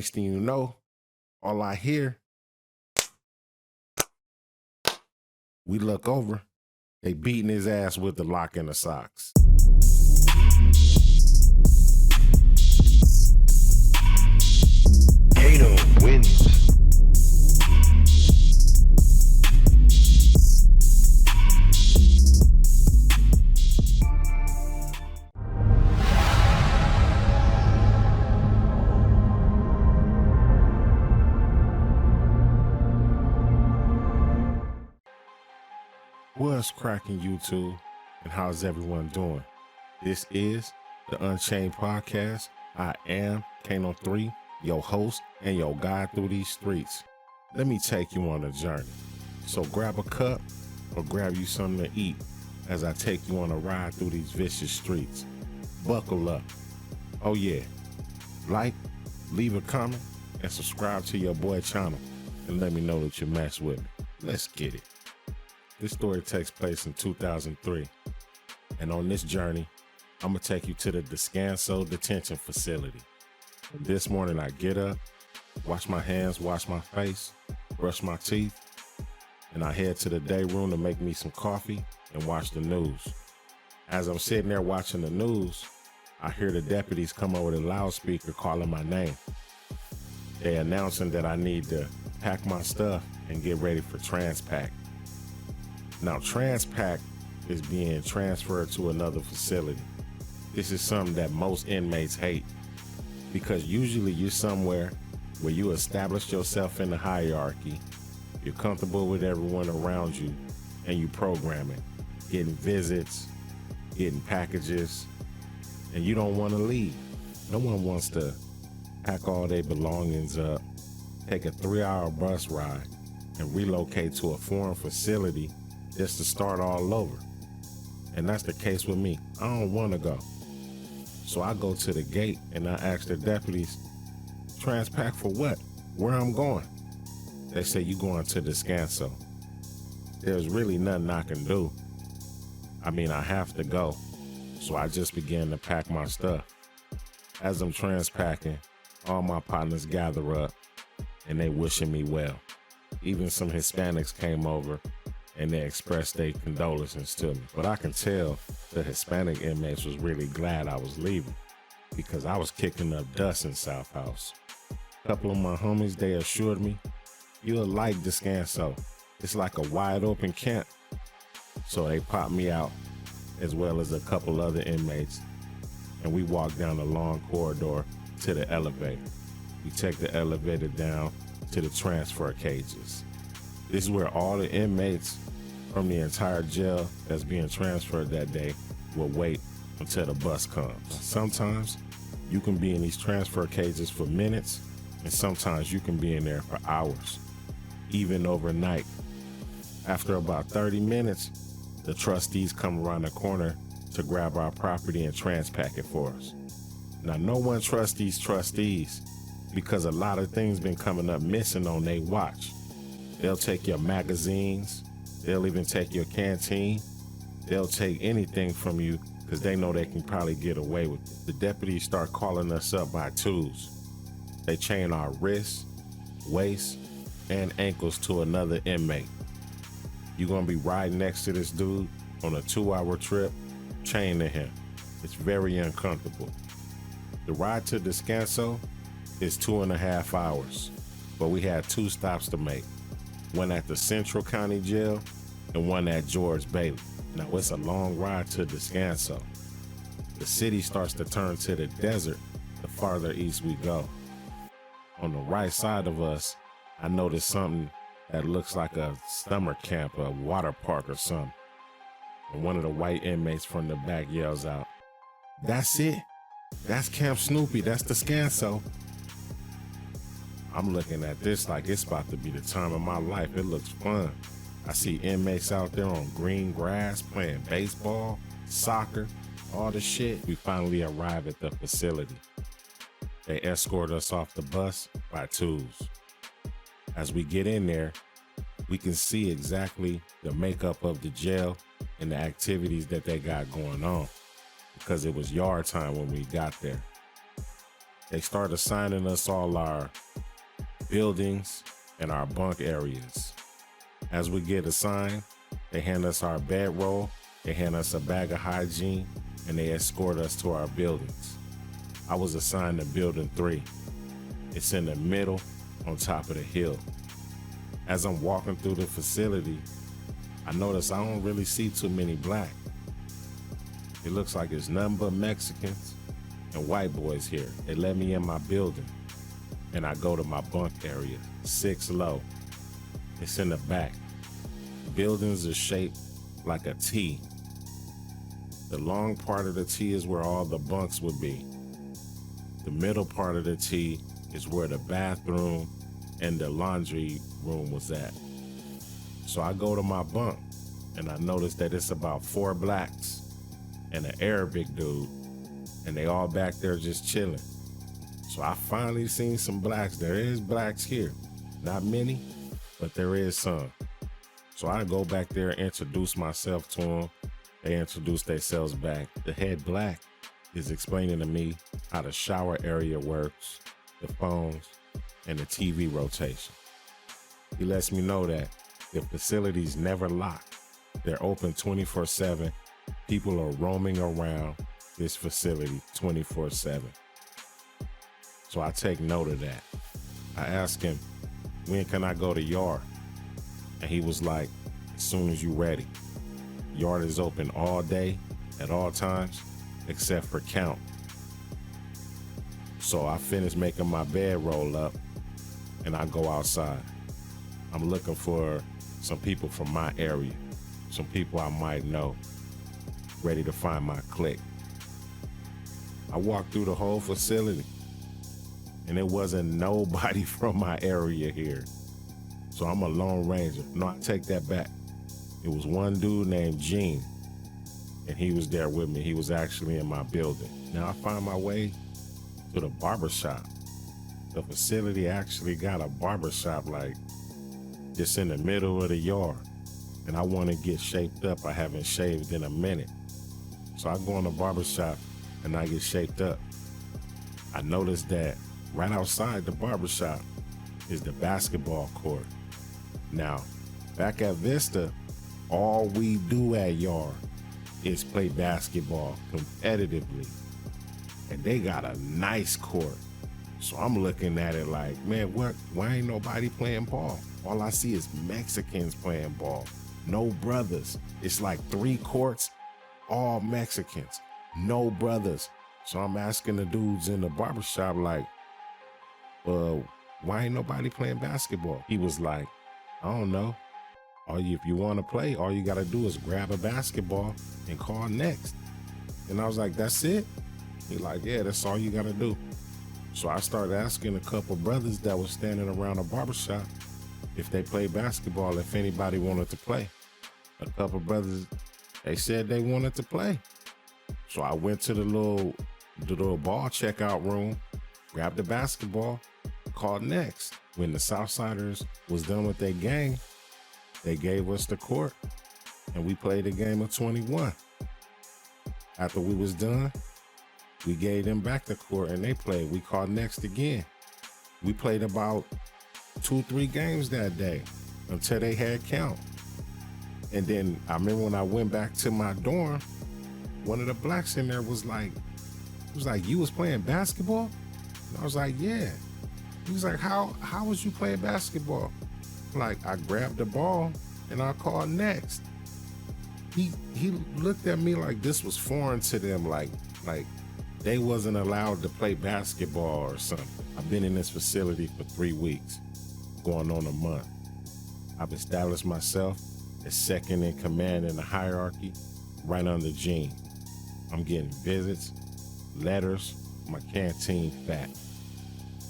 Next thing you know, all I hear, we look over, they beating his ass with the lock in the socks. Cano wins. What's cracking, YouTube, and how's everyone doing? This is the Unchained podcast. I am Cano III, your host and your guide through these streets. Let me take you on a journey. So grab a cup or grab you something to eat as I take you on a ride through these vicious streets. Buckle up. Oh yeah, like, leave a comment, and subscribe to your boy channel and let me know that you mess with me. Let's get it. This story takes place in 2003, and on this journey, I'm gonna take you to the Descanso detention facility. This morning I get up, wash my hands, wash my face, brush my teeth, and I head to the day room to make me some coffee and watch the news. As I'm sitting there watching the news, I hear the deputies come over the loudspeaker calling my name. They announcing that I need to pack my stuff and get ready for transpack. Now, transpack is being transferred to another facility. This is something that most inmates hate because usually you're somewhere where you establish yourself in the hierarchy, you're comfortable with everyone around you, and you programming, getting visits, getting packages, and you don't want to leave. No one wants to pack all their belongings up, take a 3-hour bus ride, and relocate to a foreign facility just to start all over. And that's the case with me. I don't want to go. So I go to the gate and I ask the deputies, transpack for what? Where I'm going? They say, you going to Descanso. There's really nothing I can do. I mean, I have to go. So I just began to pack my stuff. As I'm transpacking, all my partners gather up and they wishing me well. Even some Hispanics came over and they expressed their condolences to me. But I can tell the Hispanic inmates was really glad I was leaving because I was kicking up dust in South House. A couple of my homies, they assured me, you'll like Descanso. It's like a wide open camp. So they popped me out as well as a couple other inmates, and we walked down a long corridor to the elevator. We take the elevator down to the transfer cages. This is where all the inmates from the entire jail that's being transferred that day will wait until the bus comes. Sometimes you can be in these transfer cages for minutes, and sometimes you can be in there for hours, even overnight. After about 30 minutes, the trustees come around the corner to grab our property and transpack it for us. Now, no one trusts these trustees because a lot of things been coming up missing on their watch. They'll take your magazines, they'll even take your canteen, they'll take anything from you because they know they can probably get away with it. The deputies start calling us up by twos. They chain our wrists, waist, and ankles to another inmate. You're gonna be riding next to this dude on a 2-hour trip, chained to him. It's very uncomfortable. The ride to Descanso is 2.5 hours, but we had 2 stops to make. One at the Central County Jail and one at George Bailey. Now it's a long ride to Descanso. The city starts to turn to the desert the farther east we go. On the right side of us, I noticed something that looks like a summer camp, a water park or something. And one of the white inmates from the back yells out, "That's it. That's Camp Snoopy. That's Descanso." I'm looking at this like it's about to be the time of my life. It looks fun. I see inmates out there on green grass playing baseball, soccer, all the shit. We finally arrive at the facility. They escort us off the bus by twos. As we get in there, we can see exactly the makeup of the jail and the activities that they got going on because it was yard time when we got there. they start assigning us all our buildings and our bunk areas. As we get assigned, they hand us our bedroll, they hand us a bag of hygiene, and they escort us to our buildings. I was assigned to Building 3. It's in the middle, on top of the hill. As I'm walking through the facility, I notice I don't really see too many black. It looks like it's nothing but Mexicans and white boys here. They let me in my building, and I go to my bunk area, 6 low. It's in the back. Buildings are shaped like a T. The long part of the T is where all the bunks would be. The middle part of the T is where the bathroom and the laundry room was at. So I go to my bunk, and I notice that it's about 4 blacks and an Arabic dude, and they all back there just chilling. So I finally seen some blacks. There is blacks here. Not many, but there is some. So I go back there and introduce myself to them. They introduce themselves back. The head black is explaining to me how the shower area works, the phones, and the TV rotation. He lets me know that the facility's never locked. They're open 24/7. People are roaming around this facility 24/7. So I take note of that. I ask him, when can I go to yard? And he was like, as soon as you're ready. Yard is open all day, at all times, except for count. So I finish making my bed roll up, and I go outside. I'm looking for some people from my area, some people I might know, ready to find my clique. I walked through the whole facility, and there wasn't nobody from my area here. So I'm a lone ranger. No, I take that back. It was one dude named Gene, and he was there with me. He was actually in my building. Now I find my way to the barbershop. The facility actually got a barbershop like just in the middle of the yard. And I want to get shaped up. I haven't shaved in a minute. So I go in the barbershop and I get shaped up. I noticed that right outside the barbershop is the basketball court. Now, back at Vista, all we do at yard is play basketball competitively. And they got a nice court. So I'm looking at it like, man, why ain't nobody playing ball? All I see is Mexicans playing ball. No brothers. It's like 3 courts, all Mexicans, no brothers. So I'm asking the dudes in the barbershop like, why ain't nobody playing basketball? He was like, I don't know. If you want to play, all you got to do is grab a basketball and call next. And I was like, that's it? He's like, yeah, that's all you got to do. So I started asking a couple brothers that was standing around the barbershop if they played basketball, if anybody wanted to play. A couple brothers, they said they wanted to play. So I went to the little ball checkout room, grabbed the basketball, called next. When the Southsiders was done with their game, they gave us the court, and we played a game of 21. After we was done, we gave them back the court, and they played. We called next again. We played about 2-3 games that day until they had count. And then I remember when I went back to my dorm, one of the blacks in there was like, you was playing basketball? And I was like, yeah. He was like, how was you playing basketball? Like, I grabbed the ball and I called next. He looked at me like this was foreign to them, like they wasn't allowed to play basketball or something. I've been in this facility for 3 weeks, going on a month. I've established myself as second in command in the hierarchy, right under Gene. I'm getting visits, letters, my canteen fat.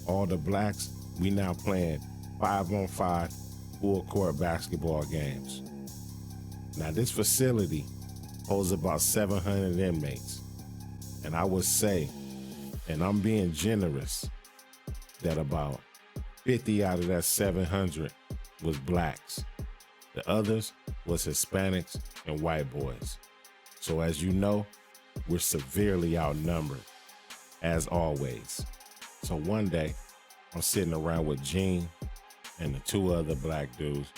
All the blacks, we now playing 5-on-5 full court basketball games. Now this facility holds about 700 inmates. And I would say, and I'm being generous, that about 50 out of that 700 was blacks. The others was Hispanics and white boys. So as you know, we're severely outnumbered, as always. So one day, I'm sitting around with Gene and the two other black dudes,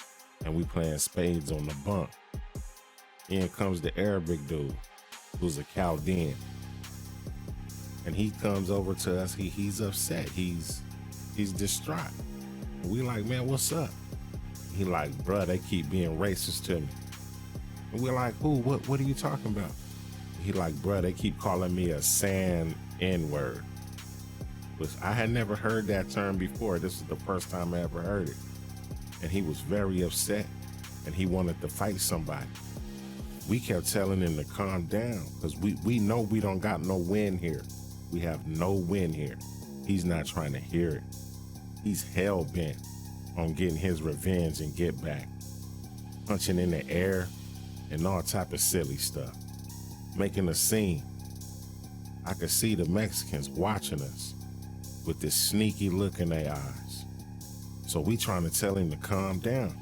and we playing spades on the bunk. In comes the Arabic dude, who's a Chaldean. And he comes over to us, he's upset, he's distraught. And we like, man, what's up? He like, bruh, they keep being racist to me. And we're like, who, what are you talking about? He like, bruh, they keep calling me a sand N-word. Which I had never heard that term before. This is the first time I ever heard it. And he was very upset and he wanted to fight somebody. We kept telling him to calm down because we know we don't got no win here. We have no win here. He's not trying to hear it. He's hell-bent on getting his revenge and get back. Punching in the air and all type of silly stuff. Making a scene. I could see the Mexicans watching us with this sneaky look in their eyes. So we trying to tell him to calm down.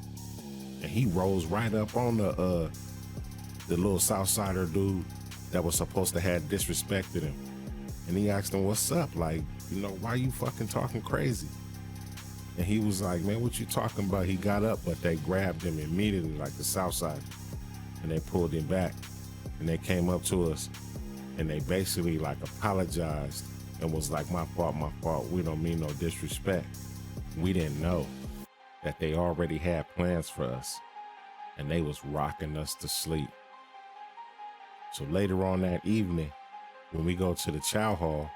And he rose right up on the little Southsider dude that was supposed to have disrespected him. And he asked him, what's up? Like, why you fucking talking crazy? And he was like, man, what you talking about? He got up, but they grabbed him immediately, like the Southsider. And they pulled him back. And they came up to us and they basically like apologized and was like, my fault. We don't mean no disrespect. We didn't know that they already had plans for us and they was rocking us to sleep. So later on that evening, when we go to the chow hall,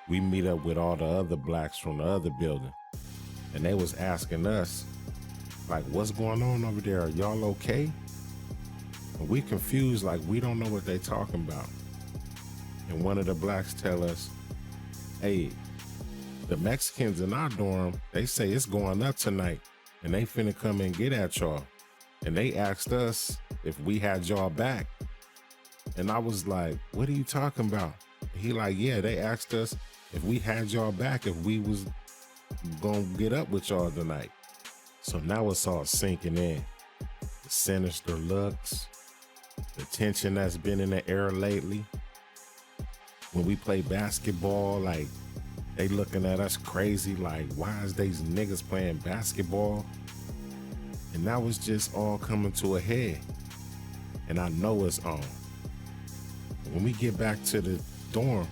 we meet up with all the other blacks from the other building. And they was asking us, like, what's going on over there? Are y'all okay? And we confused, like, we don't know what they talking about. And one of the blacks tell us, hey, the Mexicans in our dorm, they say it's going up tonight and they finna come and get at y'all. And they asked us if we had y'all back. And I was like, what are you talking about? He like, yeah, they asked us if we had y'all back, if we was gonna get up with y'all tonight. So now it's all sinking in. The sinister looks, the tension that's been in the air lately. When we play basketball, like, they looking at us crazy, like, why is these niggas playing basketball? And now it's just all coming to a head. And I know it's on. When we get back to the dorm,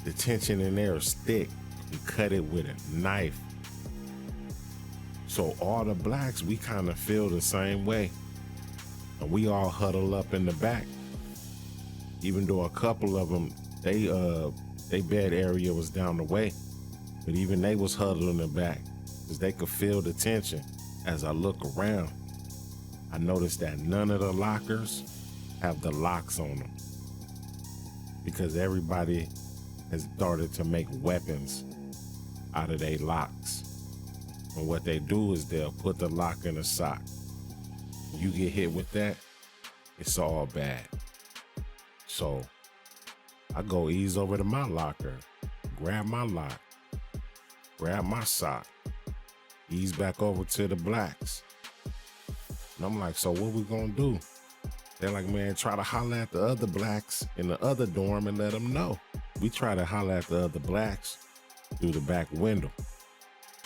the tension in there is thick. We cut it with a knife. So all the blacks, we kind of feel the same way. And we all huddle up in the back. Even though a couple of them, they bed area was down the way. But even they was huddled in the back because they could feel the tension. As I look around, I noticed that none of the lockers have the locks on them because everybody has started to make weapons out of their locks. And what they do is they'll put the lock in a sock. You get hit with that, it's all bad. So I go ease over to my locker, grab my lock, grab my sock, ease back over to the blacks. And I'm like, so what we gonna do? They're like, man, try to holler at the other blacks in the other dorm and let them know. We try to holler at the other blacks through the back window.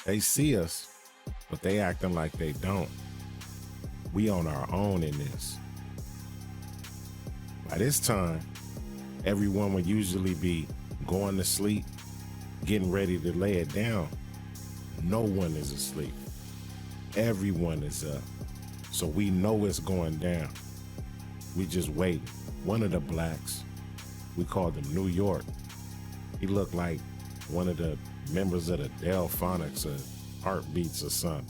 They see us, but they acting like they don't. We on our own in this. By this time, everyone would usually be going to sleep, getting ready to lay it down. No one is asleep. Everyone is up. So we know it's going down. We just wait. One of the blacks, we called him New York. He looked like one of the members of the Delphonics or Heartbeats or something.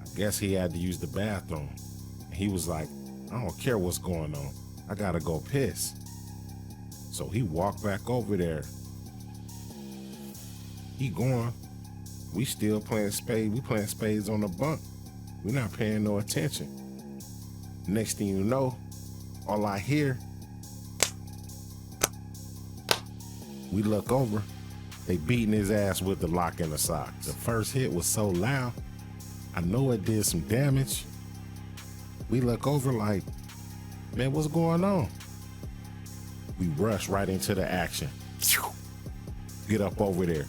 I guess he had to use the bathroom. He was like, I don't care what's going on. I gotta go piss. So he walked back over there. He gone. We still playing spades. We playing spades on the bunk. We're not paying no attention. Next thing you know, all I hear, we look over, they beating his ass with the lock in the socks. The first hit was so loud, I know it did some damage. We look over like, man, what's going on? We rush right into the action. get up over there.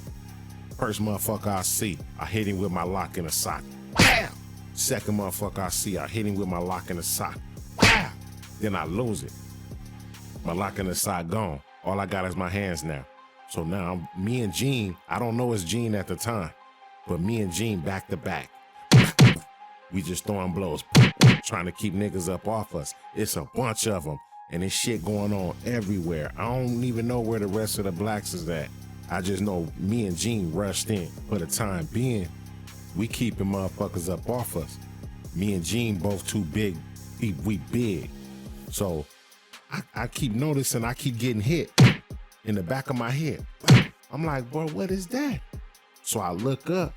First motherfucker I see, I hit him with my lock in the sock. Bam! Second motherfucker I see, I hit him with my lock in the sock. Bam! Then I lose it. My lock in the sock gone. All I got is my hands now. So now me and Gene, I don't know it's Gene at the time, but me and Gene back to back. We just throwing blows, trying to keep niggas up off us. It's a bunch of them, and this shit going on everywhere. I don't even know where the rest of the blacks is at. I just know me and Gene rushed in. For the time being, we keeping motherfuckers up off us. Me and Gene both too big, we big. So I keep noticing I keep getting hit in the back of my head. I'm like, bro, what is that? So I look up.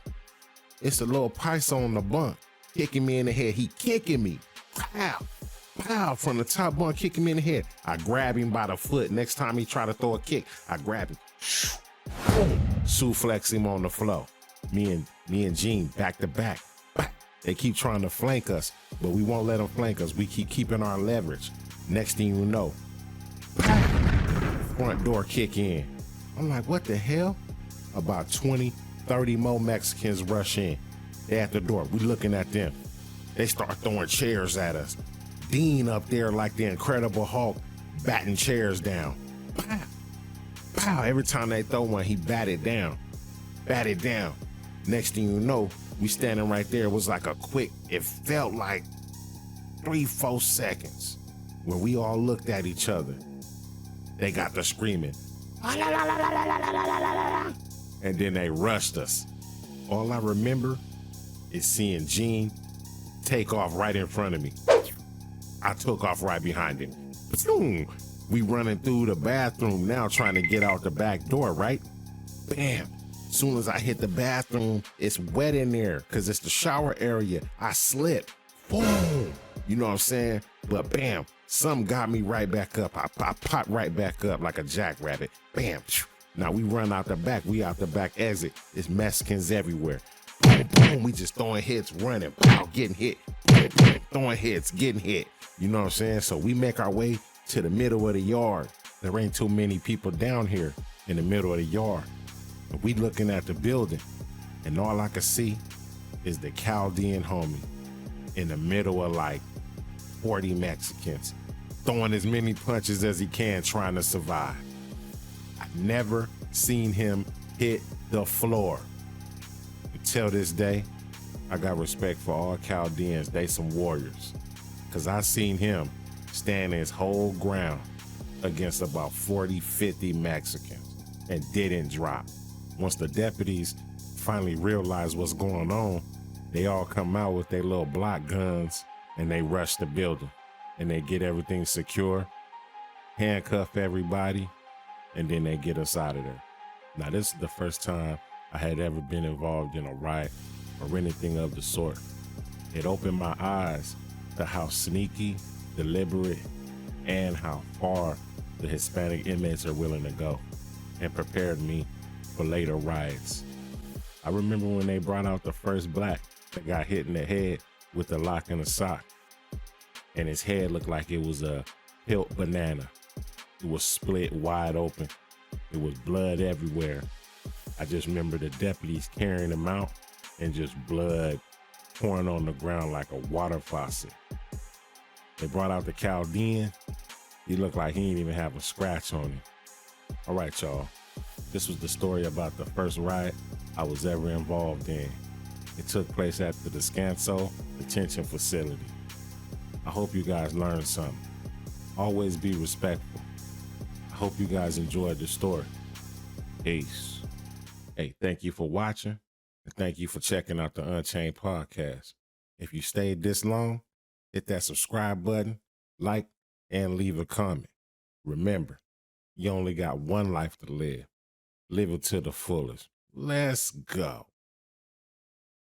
It's a little Python on the bunk, kicking me in the head. He kicking me. Pow, pow, from the top bunk, kicking me in the head. I grab him by the foot. Next time he try to throw a kick, I grab him. Boom, suplex him on the floor. Me and Gene back to back. They keep trying to flank us, but we won't let them flank us. We keep keeping our leverage. Next thing you know, front door kick in. I'm like, what the hell? About 20, 30 more Mexicans rush in. They at the door. We looking at them. They start throwing chairs at us. Dean up there like the Incredible Hulk, batting chairs down. Pow, pow. Every time they throw one, he bat it down. Bat it down. Next thing you know, we standing right there. It was like a quick, it felt like 3-4 seconds when we all looked at each other. They got the screaming. And then they rushed us. All I remember is seeing Gene take off right in front of me. I took off right behind him. Boom. We running through the bathroom now trying to get out the back door, right? Bam. Soon as I hit the bathroom, it's wet in there because it's the shower area. I slip. Boom. You know what I'm saying? But bam, something got me right back up. I popped right back up like a jackrabbit. Bam. Now we run out the back. We out the back exit. It's Mexicans everywhere. Boom, boom. We just throwing hits, running. Pow, getting hit. Boom, boom. Throwing hits, getting hit. You know what I'm saying? So we make our way to the middle of the yard. There ain't too many people down here in the middle of the yard. But we looking at the building, and all I can see is the Chaldean homie in the middle of like 40 Mexicans, throwing as many punches as he can, trying to survive. I've never seen him hit the floor. Until this day, I got respect for all Chaldeans. They some warriors. Because I seen him stand his whole ground against about 40, 50 Mexicans and didn't drop. Once the deputies finally realized what's going on, they all come out with their little block guns and they rush the building and they get everything secure, handcuff everybody, and then they get us out of there. Now, this is the first time I had ever been involved in a riot or anything of the sort. It opened my eyes to how sneaky, deliberate, and how far the Hispanic inmates are willing to go, and prepared me for later riots. I remember when they brought out the first black that got hit in the head with a lock and a sock, and his head looked like it was a peeled banana. It was split wide open. It was blood everywhere. I just remember the deputies carrying him out and just blood pouring on the ground like a water faucet. They brought out the Chaldean. He looked like he didn't even have a scratch on him. All right, y'all. This was the story about the first riot I was ever involved in. It took place at the Descanso detention facility. I hope you guys learned something. Always be respectful. I hope you guys enjoyed the story. Peace. Hey, thank you for watching, and thank you for checking out the Unchained podcast. If you stayed this long, hit that subscribe button, like, and leave a comment. Remember, you only got one life to live. Live it to the fullest. Let's go.